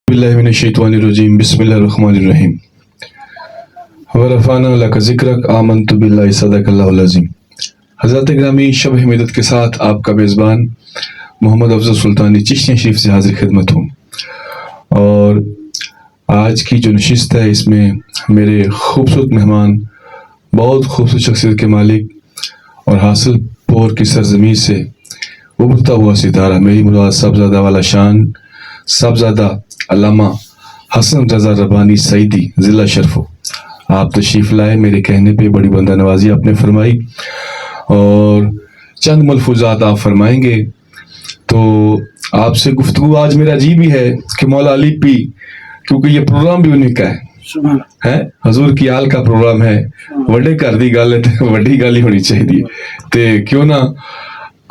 باللہ من الشیطان الرجیم بسم اللہ الرحمن الرحیم ورفعنا لک ذکرک آمنت باللہ صدق اللہ العظیم۔ حضرت گرامی، شب حمیدت کے ساتھ آپ کا میزبان محمد افضل سلطانی چشتیہ شریف سے حاضر خدمت ہوں، اور آج کی جو نشست ہے اس میں میرے خوبصورت مہمان، بہت خوبصورت شخصیت کے مالک اور حاصل پور کی سرزمین سے ابھرتا ہوا ستارہ، میری مراد صاحبزادہ والا شان صاحبزادہ علامہ حسن رضا ربانی سعیدی ضلع شرفو، آپ تشریف لائے۔ میرے کہنے پہ بڑی بندہ نوازی آپ نے فرمائی اور چند ملفوظات آپ فرمائیں گے، تو آپ سے گفتگو آج میرا جی بھی ہے کہ مولا علی پی، کیونکہ یہ پروگرام بھی انہیں کا ہے، حضور کی آل کا پروگرام ہے، وڈے کر دی گل ہے تو وڈی گل ہی ہونی چاہیے، تے کیوں نہ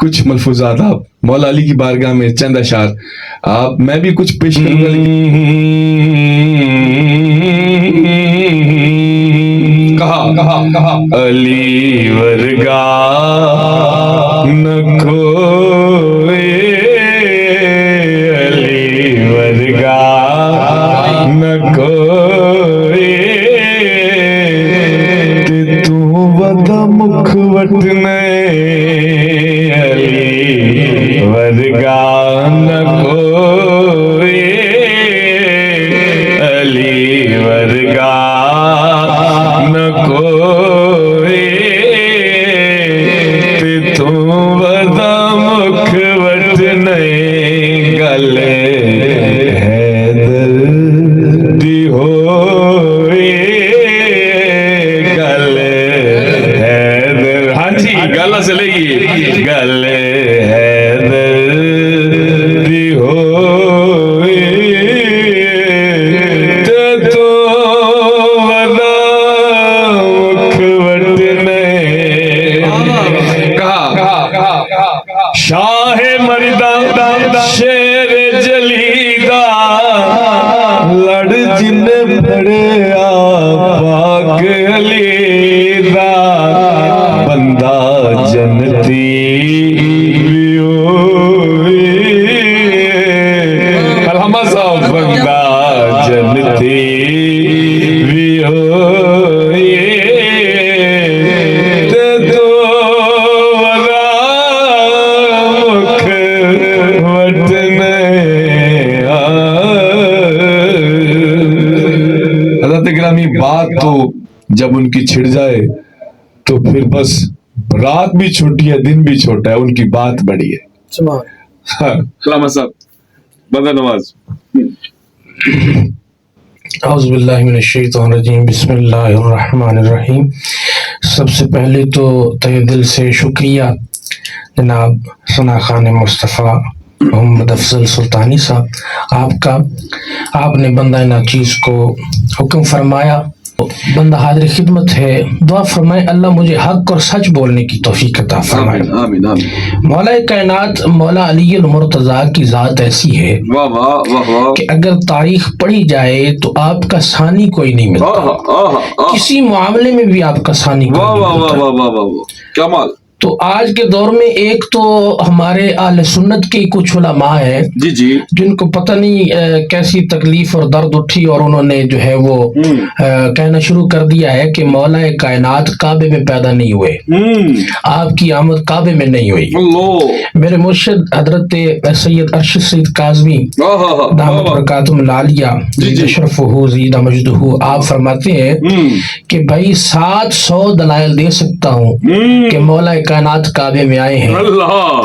کچھ ملفوظات آپ مولا علی کی بارگاہ میں چند اشعار آپ، میں بھی کچھ پیش کروں گا، کہا علی ورگا نہ کوئی، علی ورگا نہ کوئی، تے تو ودا مکھ وٹنے ورگا نہ کوئی، علی ورگا نہ کوئی، تے تو ودا مکھ وٹنے گلے حیدر دی ہوئی، گلے حیدر، ہاں جی گلا چلے گی، گلے شاہ مردہ شیر جلیدہ لڑ جن پڑیا پاک علی دا، بندہ جنتی بھی ہوئی، علامہ صاحب بندہ جنتی بھی ہوئی، بات تو جب ان کی چھڑ جائے تو پھر بس رات بھی چھوٹی ہے دن بھی چھوٹا ہے، ان کی بات بڑی ہے۔ علامہ صاحب بندہ نواز۔ اعوذ باللہ من الشیطان الرجیم بسم اللہ الرحمن الرحیم۔ سب سے پہلے تو تہہ دل سے شکریہ جناب ثنا خان مصطفیٰ محمد افضل سلطانی صاحب آپ کا، آپ نے بندہ ناچیز کو حکم فرمایا، بندہ حاضر خدمت ہے، دعا فرمائے اللہ مجھے حق اور سچ بولنے کی توفیق عطا فرمائے۔ آمین آمین۔ مولا کائنات مولا علی المرتضیٰ کی ذات ایسی ہے کہ اگر تاریخ پڑھی جائے تو آپ کا ثانی کوئی نہیں ملتا، کسی معاملے میں بھی آپ کا ثانی کوئی نہیں ملتا۔ تو آج کے دور میں ایک تو ہمارے اہل سنت کے کچھ علماء ہیں جن کو پتہ نہیں کیسی تکلیف اور درد اٹھی اور انہوں نے جو ہے وہ کہنا شروع کر دیا ہے کہ مولا کائنات کعبے میں پیدا نہیں ہوئے، آپ کی آمد کعبے میں نہیں ہوئی۔ میرے مرشد حضرت سید ارشد سید کاظمی دامت برکاتہم العالیہ زید شرفہ زید مجدہ، آپ فرماتے ہیں کہ بھائی 700 دلائل دے سکتا ہوں کہ مولا کائنات کعبے میں آئے ہیں،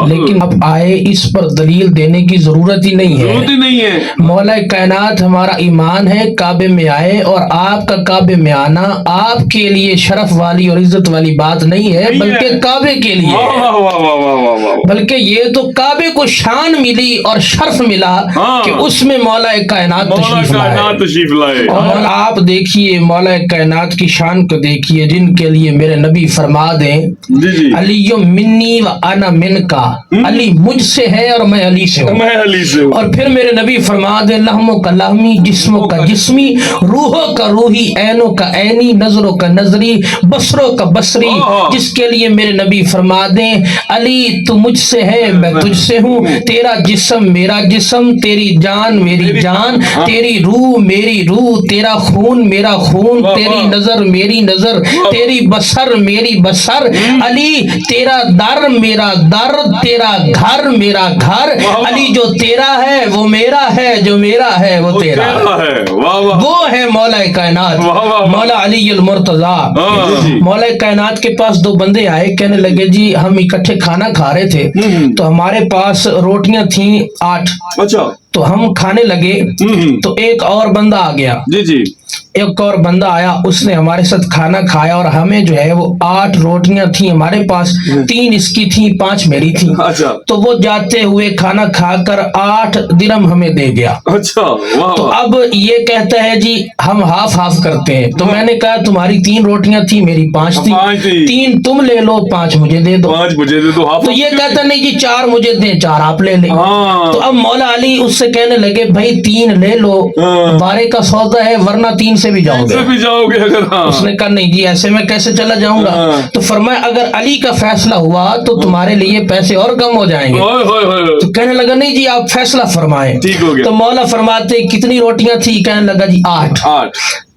لیکن اب آئے اس پر دلیل دینے کی ضرورت ہی نہیں ہے۔ مولا کائنات ہمارا ایمان ہے، کعبے میں آئے، اور آپ کا کعبے میں آنا آپ کے لیے شرف والی اور عزت والی بات نہیں ہے، بلکہ کعبے کے لیے ہے، بلکہ یہ تو کعبے کو شان ملی اور شرف ملا کہ اس میں مولا کائنات تشریف لائے۔ اور آپ دیکھیے مولا کائنات کی شان کو دیکھیے، جن کے لیے میرے نبی فرما دیں علی अली मिन्नी व अना मिनका, अली मुझसे है और मैं अली से हूँ। मैं अली से हूँ। और फिर मेरे नबी फरमा दे लहमों का लहमी, जिस्मों का जिस्मी, रूहों का रूही, ऐनों का ऐनी, नजरों का नजरी, बसरों का बसरी, जिसके लिए मेरे नबी फरमा दे अली तू मुझसे है मैं तुझसे हूँ, तेरा जिस्म मेरा जिस्म, तेरी जान मेरी जान, तेरी रूह मेरी रूह, तेरा खून मेरा खून, तेरी नजर मेरी नजर, तेरी बसर मेरी बसर, अली तेरा दर मेरा दर, तेरा घर मेरा घर, अली जो तेरा है वो मेरा है, जो मेरा है वो तेरा है। वाह वाह। वो है मौला कायनात, मौला अली अल मुर्तजा। मौला कायनात के पास दो बंदे आए, कहने लगे जी हम इकट्ठे खाना खा रहे थे तो हमारे पास रोटियां थी 8। अच्छा। तो हम खाने लगे तो एक और बंदा आ गया, जी जी। एक और बंदा आया, उसने हमारे साथ खाना खाया और हमें जो है वो 8 रोटियां थी हमारे पास, 3 इसकी थी 5 मेरी थी। अच्छा। तो वो जाते हुए खाना खाकर 8 दिरहम हमें दे गया। अच्छा। वाह। तो अब ये कहता है जी हम हाफ हाफ करते हैं। तो मैंने कहा तुम्हारी 3 रोटियां थी मेरी 5 थी, 3 तुम ले लो 5 मुझे दे दो। 5 मुझे दे दो। तो ये कहता नहीं जी 4 मुझे दे, 4 आप ले ले। तो अब मौला अली उससे कहने लगे भाई 3 ले लो, बारे का सौदा है, वरना 3 से भी जाओगे अगर। उसने कहा नहीं जी ऐसे मैं कैसे चला जाऊंगा। तो फरमाया अगर अली का फैसला हुआ तो तुम्हारे लिए पैसे और कम हो जाएंगे। तो कहने लगा नहीं जी आप फैसला फरमाएं। ठीक हो गया। तो मौला फरमाते कितनी रोटियां थी, कहने लगा जी 8।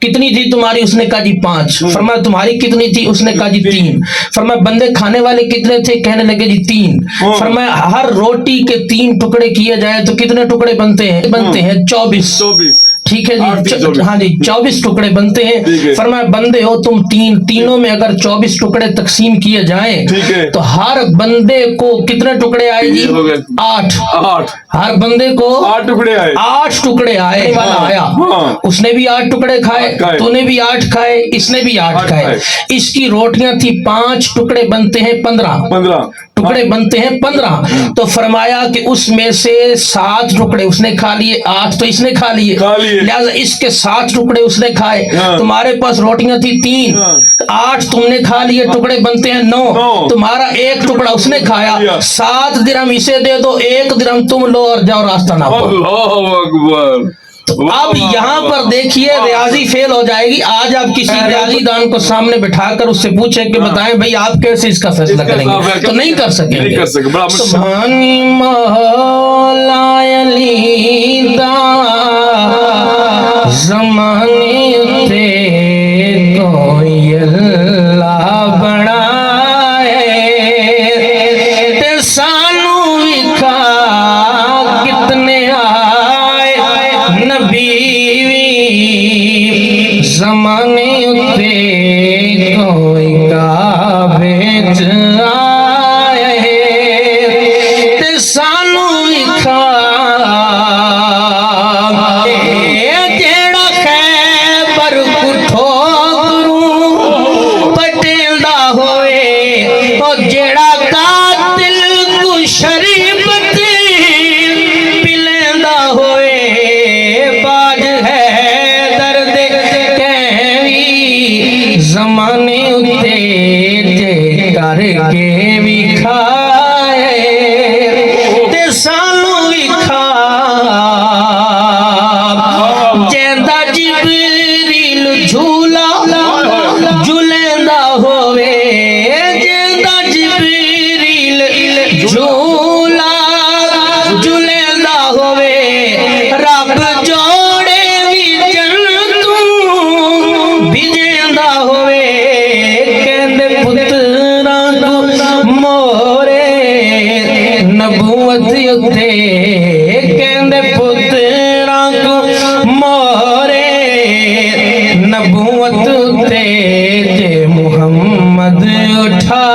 कितनी थी तुम्हारी, उसने कहा जी 5। फरमाया तुम्हारी कितनी थी, उसने कहा जी 3। फरमाया बंदे खाने वाले कितने थे, कहने लगे जी 3। फरमाया हर रोटी के 3 टुकड़े किए जाए तो कितने टुकड़े बनते हैं, बनते हैं 24। ठीक है जी, हाँ जी 24 टुकड़े बनते हैं। फरमाया बंदे हो तुम तीनों में अगर 24 टुकड़े तकसीम किए जाएं तो हर बंदे को कितने टुकड़े आए जी, 8। हर बंदे को 8 टुकड़े आए। 8 टुकड़े आए वाला आया, उसने भी 8 टुकड़े खाए, तूने भी 8 खाए, इसने भी 8 खाए। इसकी रोटियां थी 5 टुकड़े बनते हैं 15 टुकड़े बनते हैं 15। तो फरमाया कि उसमें से 7 टुकड़े उसने खा लिए, 8 तो इसने खा लिए, लिहाजा इसके 7 टुकड़े उसने खाए। तुम्हारे पास रोटियां थी 3, 8 तुमने खा लिए, टुकड़े बनते हैं 9। तुम्हारा 1 टुकड़ा उसने खाया, 7 दिरहम इसे दे दो, 1 दिरहम तुम लो और जाओ रास्ता ना पाओ। तो अब यहाँ पर देखिए रियाजी फेल हो जाएगी। आज आप किसी रियाजी दान को सामने बिठाकर उससे पूछें कि बताएं भाई आप कैसे इसका फैसला करेंगे, तो नहीं कर सकेंगे। सुभानी मौला अली दा ज़माने ते कोई अल्लाह बनाए ते सानू विखा कितने ज़माने उते कोई काबे च आए ते सानू विखा जेड़ा खैबर कुठो गुरू पटेंदा होए और जेड़ा कातिल को शरीबत पिलेंदा होए बाज है ज़माने उते जे करके भी खाए ते सानू भी खा जेंदा जिबरील झूला झूलेंदा होवे, जेंदा जिबरील झूला झूलेंदा होवे, रब जोड़े भी जन्नतू भिजेंदा होवे, कहंदे पुत्रा को मोरे नबूवत उते, कहंदे पुत्रा को मोरे नबूवत उते जे मुहम्मद उठा